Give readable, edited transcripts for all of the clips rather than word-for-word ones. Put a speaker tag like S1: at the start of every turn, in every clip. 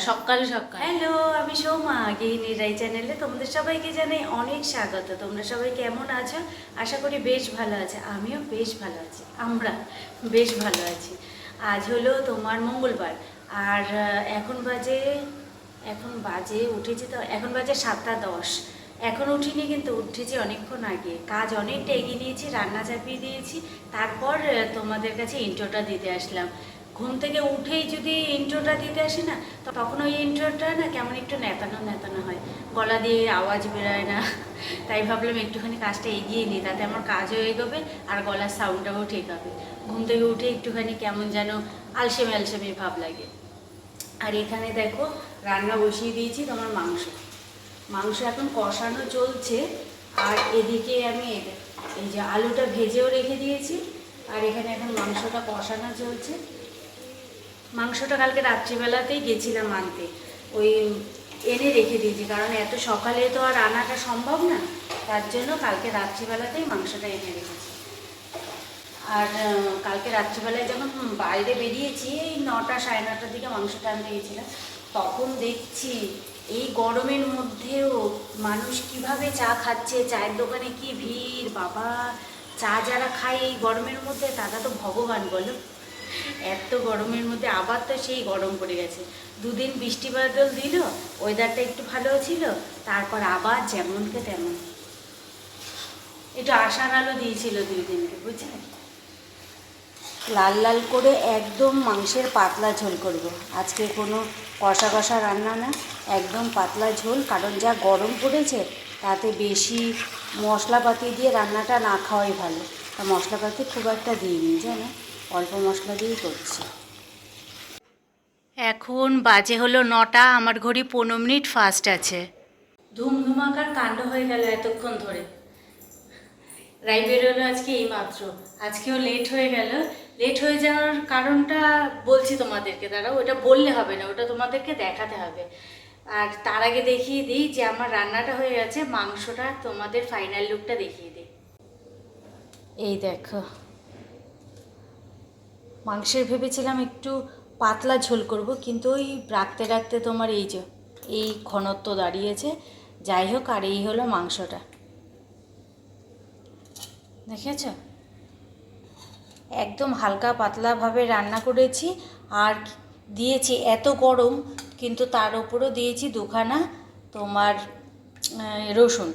S1: সকাল সকাল। হ্যালো, আমি সৌমা, গৃহিণী রাই চ্যানেলে তোমাদের সবাইকে জানাই অনেক স্বাগত। তোমরা সবাই কেমন আছো? আশা করি বেশ ভালো আছে। আমিও বেশ ভালো আছি, আমরা বেশ ভালো আছি। আজ হলো তোমার মঙ্গলবার, আর এখন বাজে উঠেছি তো, এখন বাজে 7টা 10। এখন উঠিনি, কিন্তু উঠেছি অনেকক্ষণ আগে। কাজ অনেকটা এগিয়ে নিয়েছি, রান্না চাপিয়ে দিয়েছি। তারপর তোমাদের কাছে ইন্ট্রোটা দিতে আসলাম। ঘুম থেকে উঠেই যদি ইন্ট্রোটা দিতে আসি না, তখন ওই ইন্ট্রোটা না কেমন একটু নেতানো নেতানো হয়, গলা দিয়ে আওয়াজ বেরোয় না। তাই ভাবলাম একটুখানি কাজটা এগিয়ে নিই, তাতে আমার কাজও এগোবে আর গলার সাউন্ডটাও ঠিক হবে। ঘুম থেকে উঠে একটুখানি কেমন যেন আলসেমি আলসেমি ভাব লাগে। আর এখানে দেখো, রান্না বসিয়ে দিয়েছি তোমার মাংস এখন কষানো চলছে। আর এদিকে আমি এই যে আলুটা ভেজেও রেখে দিয়েছি, আর এখানে এখন মাংসটা কষানো চলছে। মাংসটা কালকে রাত্রিবেলাতেই গেছিলাম আনতে, ওই এনে রেখে দিয়েছি, কারণ এত সকালে তো আর আনাটা সম্ভব না। তার জন্য কালকে রাত্রিবেলাতেই মাংসটা এনে রেখেছি। আর কালকে রাত্রিবেলায় যখন বাইরে বেরিয়েছি, এই 9টা 9:30টার দিকে মাংসটা আনতে গেছিলাম, তখন দেখছি এই গরমের মধ্যেও মানুষ কিভাবে চা খাচ্ছে। চায়ের দোকানে কি ভিড় বাবা! চা যারা খায় এই গরমের মধ্যে, তারা তো ভগবান বলো। এত গরমের মধ্যে আবার তো সেই গরম পড়ে গেছে। দুদিন বৃষ্টি বাদল দিল, ওয়েদারটা একটু ভালো ছিল, তারপর আবার যেমনকে তেমন। একটু আশার আলো দিয়েছিল 2 দিনকে, বুঝলে। লাল লাল করে একদম মাংসের পাতলা ঝোল করব আজকে। কোনো কষা কষা রান্না না, একদম পাতলা ঝোল। কারণ যা গরম পড়েছে, তাতে বেশি মশলাপাতি দিয়ে রান্নাটা না খাওয়াই ভালো। তা মশলাপাতি খুব একটা দিইনি, জানো, অল্প মশলা দিয়েই করছি। এখন বাজে হলো 9টা, আমার ঘড়ি 15 মিনিট ফাস্ট আছে। ধুমধুমাকার কাণ্ড হয়ে গেল এতক্ষণ ধরে। রাই বেরোলো আজকে এইমাত্র, আজকেও লেট হয়ে গেল। লেট হয়ে যাওয়ার কারণটা বলছি তোমাদেরকে, দাঁড়াও, ওটা বললে হবে না, ওটা তোমাদেরকে দেখাতে হবে। আর তার আগে দেখিয়ে দিই যে আমার রান্নাটা হয়ে গেছে। মাংসটা তোমাদের ফাইনাল লুকটা দেখিয়ে দিই। এই দেখো, মাংসের ভেবেছিলাম একটু পাতলা ঝোল করব, কিন্তু ওই রাখতে রাখতে তোমার এই ঘনত্ব দাঁড়িয়েছে। যাই হোক, আর এই হলো মাংসটা, দেখেছ? একদম হালকা পাতলাভাবে রান্না করেছি। আর দিয়েছি, এত গরম কিন্তু তার উপরও দিয়েছি 2খানা তোমার রসুন।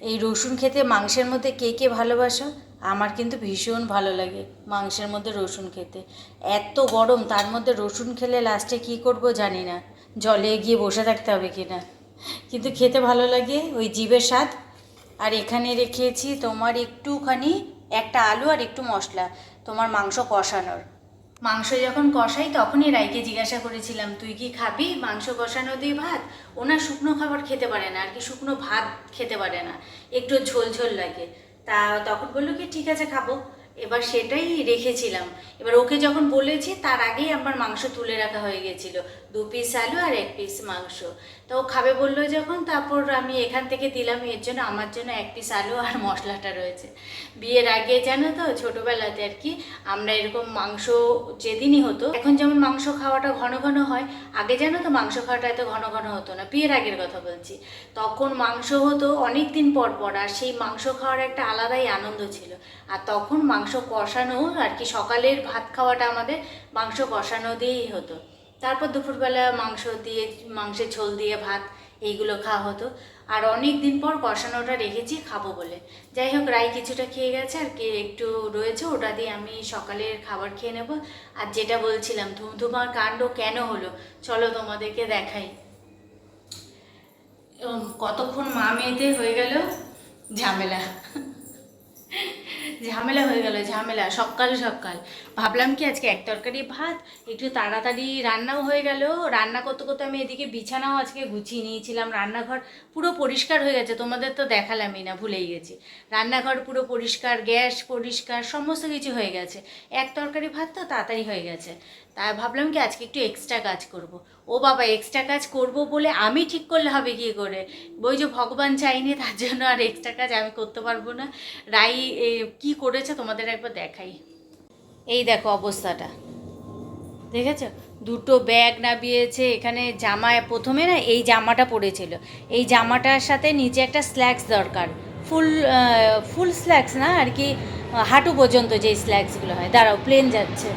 S1: এই রসুন খেতে মাংসের মধ্যে কে কে ভালোবাসো? আমার কিন্তু ভীষণ ভালো লাগে মাংসের মধ্যে রসুন খেতে। এত গরম, তার মধ্যে রসুন খেলে লাস্টে কী করব জানি না, জলে গিয়ে বসে থাকতে হবে কি না, কিন্তু খেতে ভালো লাগে, ওই জিভের স্বাদ। আর এখানে রেখেছি তোমার একটুখানি, একটা আলু আর একটু মশলা তোমার মাংস কষানোর। মাংস যখন কষাই তখনই রাইকে জিজ্ঞাসা করেছিলাম, তুই কি খাবি মাংস কষানো দিয়ে ভাত? ওনার শুকনো খাবার খেতে পারে না, আর কি শুকনো ভাত খেতে পারে না, একটু ঝোল ঝোল লাগে। তা তখন বললো কি ঠিক আছে খাবো। এবার সেটাই রেখেছিলাম। এবার ওকে যখন বলেছি, তার আগেই আমার মাংস তুলে রাখা হয়ে গেছিল, 2 পিস আলু আর 1 পিস মাংস। তো ও খাবে বললো যখন, তারপর আমি এখান থেকে দিলাম। এর জন্য আমার জন্য 1 পিস আলু আর মশলাটা রয়েছে। বিয়ের আগে জানো তো, ছোটোবেলাতে আর কি, আমরা এরকম মাংস যেদিনই হতো, এখন যেমন মাংস খাওয়াটা ঘন ঘন হয়, আগে জানো তো মাংস খাওয়াটা এত ঘন ঘন হতো না। বিয়ের আগের কথা বলছি, তখন মাংস হতো অনেক দিন পর পর, আর সেই মাংস খাওয়ার একটা আলাদাই আনন্দ ছিল। আর তখন মাংস কষানো আর কি, সকালের ভাত খাওয়াটা আমাদের মাংস কষানো দিয়েই হতো। তারপর দুপুরবেলা মাংসের ঝোল দিয়ে ভাত, এইগুলো খাওয়া হতো। আর অনেক দিন পর কষানোটা রেখেছি খাবো বলে। যাই হোক, রাই কিছুটা খেয়ে গেছে, আর কি একটু রয়েছে, ওটা দিয়ে আমি সকালের খাবার খেয়ে নেব। আর যেটা বলছিলাম, ধুমধুমার কাণ্ড কেন হলো, চলো তোমাদেরকে দেখাই। কতক্ষণ মা মেয়েতে হয়ে গেল ঝামেলা, ঝামেলা হয়ে গেল, ঝামেলা। সকাল সকাল ভাবলাম কি আজকে এক তরকারি ভাত, একটু তাড়াতাড়ি রান্নাও হয়ে গেল। রান্না করতে করতে আমি এদিকে বিছানাও আজকে গুছিয়ে নিয়েছিলাম। রান্নাঘর পুরো পরিষ্কার হয়ে গেছে, তোমাদের তো দেখালামই না, ভুলেই গেছি। রান্নাঘর পুরো পরিষ্কার, গ্যাস পরিষ্কার, সমস্ত কিছু হয়ে গেছে। এক তরকারি ভাত তো তাড়াতাড়ি হয়ে গেছে। তাই ভাবলাম কি আজকে একটু এক্সট্রা কাজ করব। ও বাবা, এক্সট্রা কাজ করব বলে আমি ঠিক করলে হবে কী করে? ওই যে ভগবান চাইনি, তার জন্য আর এক্সট্রা কাজ আমি করতে পারবো না। রাই কি করেছে তোমাদের একবার দেখাই। এই দেখো অবস্থাটা, দেখেছো, দুটো ব্যাগ নামিয়েছে এখানে। জামা প্রথমে না এই জামাটা পরেছিল, এই জামাটার সাথে নিচে একটা স্ল্যাক্স দরকার, ফুল ফুল স্ল্যাক্স না আর কি, হাঁটু পর্যন্ত যেই স্ল্যাক্সগুলো হয়। দাঁড়াও, প্লেন যাচ্ছে।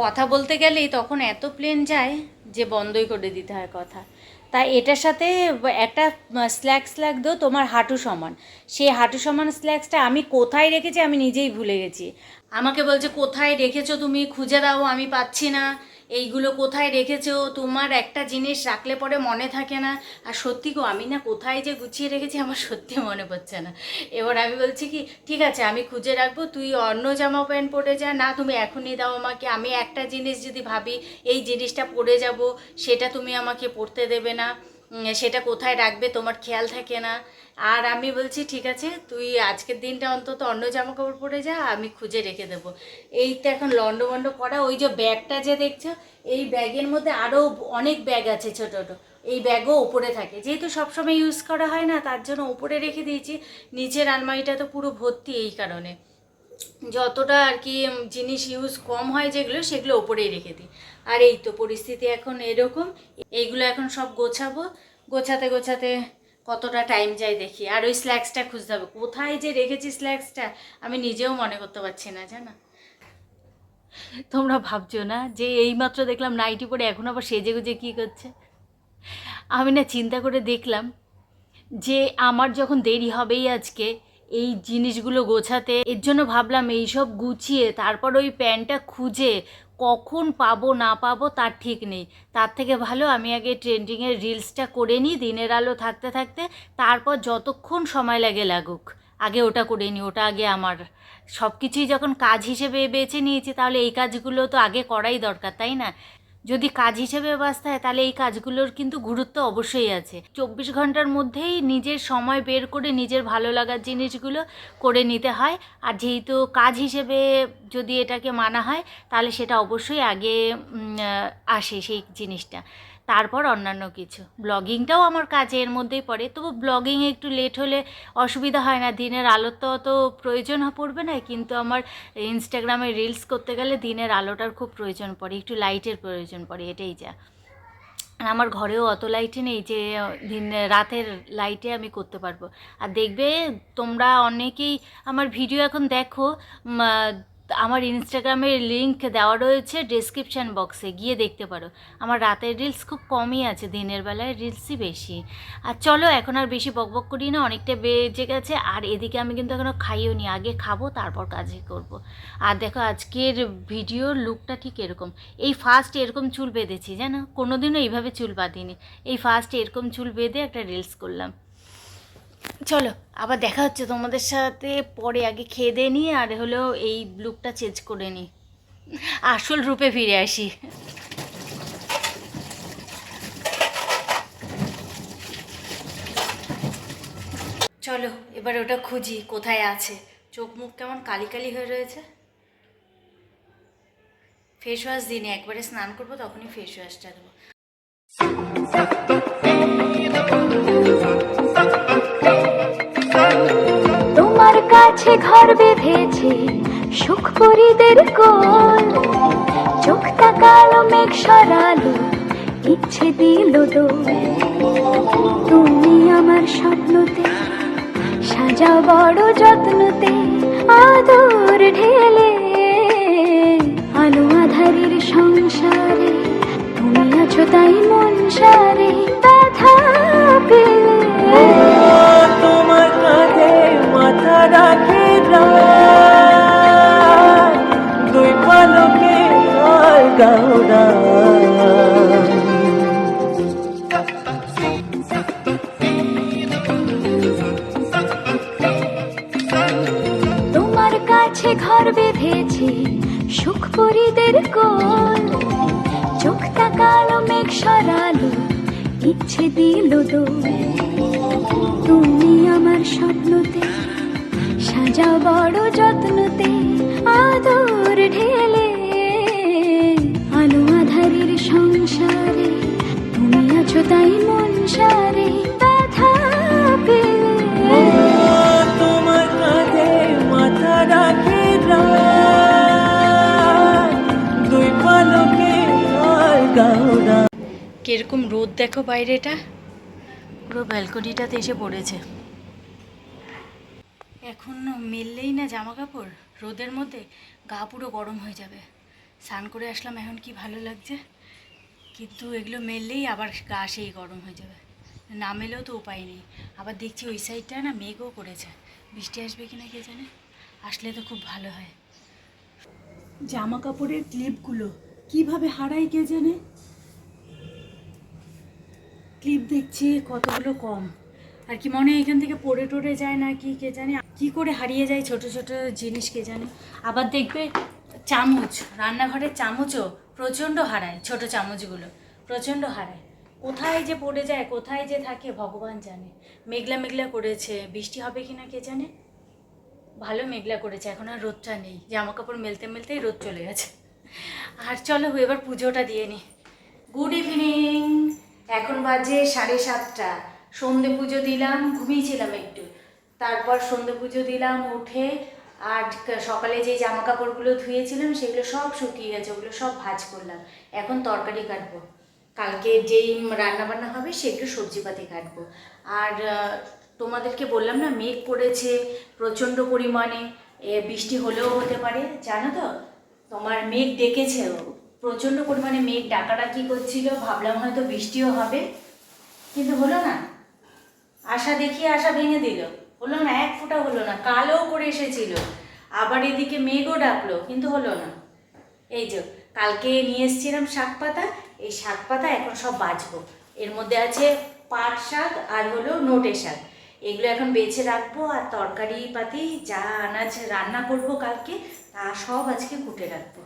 S1: কথা বলতে গেলেই তখন এত প্লেন যায় যে বন্ধই করে দিতে হয় কথা। তাই এটার সাথে একটা স্ল্যাক্স দো তোমার হাঁটু সমান। সেই হাঁটু সমান স্ল্যাক্সটা আমি কোথায় রেখেছি আমি নিজেই ভুলে গেছি। আমাকে বলছে কোথায় রেখেছো তুমি, খুঁজে দাও, আমি পাচ্ছি না, এইগুলো কোথায় রেখেছো, তোমার একটা জিনিস রাখলে পরে মনে থাকে না। আর সত্যি গো, আমি না কোথায় যে গুছিয়ে রেখেছি আমার সত্যি মনে পড়ছে না। এবার আমি বলছি কি, ঠিক আছে আমি খুঁজে রাখবো, তুই অন্য জামা প্যান্ট পরে যা, না তুমি এখনই দাও আমাকে, আমি একটা জিনিস যদি ভাবি এই জিনিসটা পরে যাব, সেটা তুমি আমাকে পরতে দেবে না, সেটা কোথায় রাখবে তোমার খেয়াল থাকে না। আর আমি বলছি ঠিক আছে তুই আজকের দিনটা অন্তত অন্য জামা কাপড় পরে যা, আমি খুঁজে রেখে দেবো। এই তো এখন লন্ডভন্ড করা। ওই যে ব্যাগটা যে দেখছো, এই ব্যাগের মধ্যে আরও অনেক ব্যাগ আছে ছোটো ছোটো, এই ব্যাগও ওপরে থাকে, যেহেতু সবসময় ইউজ করা হয় না তার জন্য ওপরে রেখে দিয়েছি। নিচের আলমারিটা তো পুরো ভর্তি, এই কারণে যতটা আর কি জিনিস ইউজ কম হয় যেগুলো, সেগুলো ওপরেই রেখে দিই। আর এই তো পরিস্থিতি এখন এরকম। এইগুলো এখন সব গোছাবো, গোছাতে গোছাতে কতটা টাইম যায় দেখি। আর ওই স্ল্যাক্সটা খুঁজতে হবে, কোথায় যে রেখেছি স্ল্যাক্সটা আমি নিজেও মনে করতে পারছি না, জানো। তোমরা ভাবছো না যে এইমাত্র দেখলাম নাইটি পরে এখন আবার সেজে গুজে কী করছে। আমি না চিন্তা করে দেখলাম যে আমার যখন দেরি হবেই আজকে এই জিনিসগুলো গোছাতে, এর জন্য ভাবলাম এইসব গুছিয়ে তারপর ওই প্যান্টটা খুঁজে কখন পাবো না পাবো তার ঠিক নেই। তার থেকে ভালো আমি আগে ট্রেন্ডিংয়ের রিলসটা করে নিই দিনের আলো থাকতে থাকতে, তারপর যতক্ষণ সময় লাগে লাগুক আগে ওটা করে নিই। ওটা আগে আমার সব কিছুই যখন কাজ হিসেবে বেছে নিয়েছি, তাহলে এই কাজগুলো তো আগে করাই দরকার, তাই না? যদি কাজ হিসেবে বাঁচতে হয় তাহলে এই কাজগুলোর কিন্তু গুরুত্ব অবশ্যই আছে। 24 ঘন্টার মধ্যেই নিজের সময় বের করে নিজের ভালো লাগার জিনিসগুলো করে নিতে হয়। আর যেহেতু কাজ হিসেবে যদি এটাকে মানা হয় তাহলে সেটা অবশ্যই আগে আসে সেই জিনিসটা, তারপর অন্যান্য কিছু। ব্লগিংটাও আমার কাজের মধ্যেই পড়ে, তবু ব্লগিংয়ে একটু লেট হলে অসুবিধা হয় না, দিনের আলোর তো অত প্রয়োজন পড়বে না। কিন্তু আমার ইনস্টাগ্রামে রিলস করতে গেলে দিনের আলোটার খুব প্রয়োজন পড়ে, একটু লাইটের প্রয়োজন পড়ে, এটাই যা। আর আমার ঘরেও অত লাইটে নেই যে রাতের লাইটে আমি করতে পারবো। আর দেখবে তোমরা অনেকেই আমার ভিডিও এখন দেখো, আমার ইনস্টাগ্রামের লিংক দেওয়া রয়েছে ডেসক্রিপশান বক্সে, গিয়ে দেখতে পারো। আমার রাতের রিলস খুব কমই আছে, দিনের বেলায় রিলসই বেশি। আর চলো এখন আর বেশি বকবক করি না, অনেকটা বেজে গেছে। আর এদিকে আমি কিন্তু এখনও খাইও নি, আগে খাবো তারপর কাজই করব। আর দেখো আজকের ভিডিওর লুকটা ঠিক এরকম। এই ফার্স্ট এরকম চুল বেঁধেছি, জানো, কোনোদিনও এইভাবে চুল বাঁধিনি। এই ফার্স্ট এরকম চুল বেঁধে একটা রিলস করলাম। চলো আবার দেখা হচ্ছে তোমাদের সাথে পরে, আগে খেয়ে দিয়ে নিই আর হলো এই লুকটা চেঞ্জ করে নিই, আসল রূপে ফিরে আসি। চলো এবার ওটা খুঁজি কোথায় আছে। চোখ মুখ কেমন কালি কালি হয়ে রয়েছে। ফেস ওয়াশ দিনে একবারে স্নান করবো তখনই ফেস ওয়াশটা দেবো।
S2: তোমার কাছে ঘর বেঁধেছি সুখ পরিদের কোল, চোখ তাকালো মেঘ সরালো ইচ্ছে দিল দোল। তুমি আমার স্বপ্নতে সাজাও বড় যত্নতে, আদর ঢেলে আলো আধারের সংসারে। তুমি আছো তাই মন সারে ব্যথা পেলে,
S3: তোমার কাঁধে মাথা রাখে দুই পালকে গাওরা।
S2: তোমার কাছে ঘর বেঁধেছি সুখ পরিদের কোল, চোখ তাকালো মেঘ সরালো ইচ্ছে দিল দোল। তুমি আমার স্বপ্নতে সাজাও বড় যত্নতে, আদর ঢেলে আলো আধারের সংসারে। তুমি আছো তাই মন সারে ব্যথা পেলে,
S3: তোমার কাঁধে মাথা রাখে
S1: কিরকম রোদ দেখো বাইরেটা, পুরো ব্যালকনিটাতে এসে পড়েছে। এখন মেললেই না জামা কাপড় রোদের মধ্যে গা পুরো গরম হয়ে যাবে। স্নান করে আসলাম এখন কি ভালো লাগছে, কিন্তু এগুলো মেললেই আবার গা সেই গরম হয়ে যাবে। না মেলেও তো উপায় নেই। আবার দেখছি ওই সাইডটা না মেঘও করেছে, বৃষ্টি আসবে কিনা কে জানে, আসলে তো খুব ভালো হয়। জামা কাপড়ের ক্লিপগুলো কিভাবে হারাই কে জানে, ক্লিপ দেখছি কতগুলো কম, আর কি মনে হয় এখান থেকে পড়ে টড়ে যায় না কি কে জানে, কি করে হারিয়ে যায় ছোট ছোট জিনিস কে জানে। আবার দেখবে চামচ, রান্নাঘরের চামচও প্রচণ্ড হারায়, ছোট চামচগুলো প্রচণ্ড হারায়। কোথায় যে পড়ে যায় কোথায় যে থাকে ভগবান জানে। মেঘলা মেঘলা করেছে, বৃষ্টি হবে কি না কে জানে। ভালো মেঘলা করেছে, এখন আর রোদটা নেই, জামা কাপড় মেলতে মেলতেই রোদ চলে গেছে। আর চলো এবার পুজোটা দিয়ে নি। গুড ইভিনিং, এখন বাজে 7:30। সন্ধে পুজো দিলাম, ঘুমিয়েছিলাম একটু, তারপর সন্ধে পুজো দিলাম উঠে। আর সকালে যে জামা কাপড়গুলো ধুয়েছিলাম সেগুলো সব শুকিয়ে গেছে, ওগুলো সব ভাঁজ করলাম। এখন তরকারি কাটবো, কালকে যেই রান্না বান্না হবে সেগুলো সবজিপাতি কাটবো। আর তোমাদেরকে বললাম না মেঘ পড়েছে প্রচণ্ড পরিমাণে, বৃষ্টি হলেও হতে পারে জানো তো। তোমার মেঘ ডেকেছে, প্রচণ্ড পরিমাণে মেঘ ডাকাডাকি করছিল, ভাবলাম হয়তো বৃষ্টিও হবে, কিন্তু হলো না। আশা দেখিয়ে আশা ভেঙে দিল, হলো না, এক ফোঁটা হলো না। কালো করে এসেছিল, আবার এদিকে মেঘও ডাকলো, কিন্তু হলো না। এই যে কালকে নিয়ে এসেছিলাম শাক পাতা, এই শাক পাতা এখন সব বাছবো। এর মধ্যে আছে পাট শাক আর হলো নোটে শাক, এগুলো এখন বেছে রাখবো। আর তরকারি পাতি যা আনাজ রান্না করব কালকে তা সব আজকে কুটে রাখবো।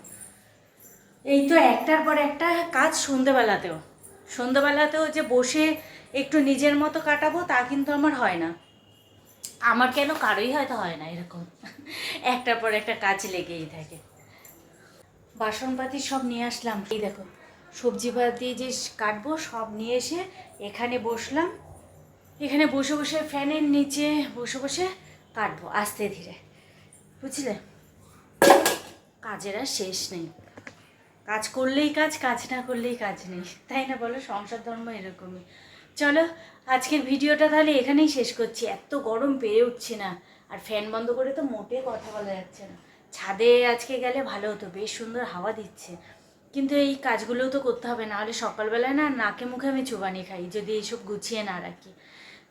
S1: এই তো একটার পর একটা কাজ। সন্ধ্যাবেলাতেও যে বসে একটু নিজের মতো কাটাবো তা কিন্তু আমার হয় না। আমার কেন কারোই হয়তো হয় না এরকম, একটার পর একটা কাজ লেগেই থাকে। বাসনপাতি সব নিয়ে আসলাম, এই দেখো সবজিপাতি যে কাটবো সব নিয়ে এসে এখানে বসলাম। এখানে বসে বসে ফ্যানের নিচে বসে বসে কাটবো আস্তে ধীরে, বুঝলে। কাজের আর শেষ নেই, কাজ করলেই কাজ, কাজ না করলেই কাজ নেই, তাই না বলো, সংসার ধর্ম এরকমই। চলো আজকের ভিডিওটা তাহলে এখানেই শেষ করছি, এত গরম পেরে উঠছি না। আর ফ্যান বন্ধ করে তো মোটে কথা বলা যাচ্ছে না। ছাদে আজকে গেলে ভালো হতো, বেশ সুন্দর হাওয়া দিচ্ছে, কিন্তু এই কাজগুলোও তো করতে হবে, নাহলে সকালবেলায় না নাকে মুখে আমি চুবানি খাই যদি এইসব গুছিয়ে না রাখি।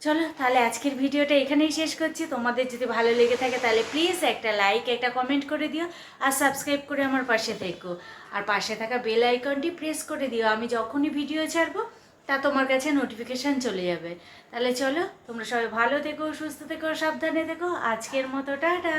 S1: চলো তাহলে আজকের ভিডিওটা এখানেই শেষ করছি। তোমাদের যদি ভালো লেগে থাকে তাহলে প্লিজ একটা লাইক একটা কমেন্ট করে দিও, আর সাবস্ক্রাইব করে আমার পাশে থেকো। আর পাশে থাকা বেল আইকনটি প্রেস করে দিও, আমি যখনই ভিডিও ছাড়বো তা তোমার কাছে নোটিফিকেশান চলে যাবে। তাহলে চলো তোমরা সবাই ভালো থেকো, সুস্থ থেকো, সাবধানে থেকো। আজকের মতো টাটা।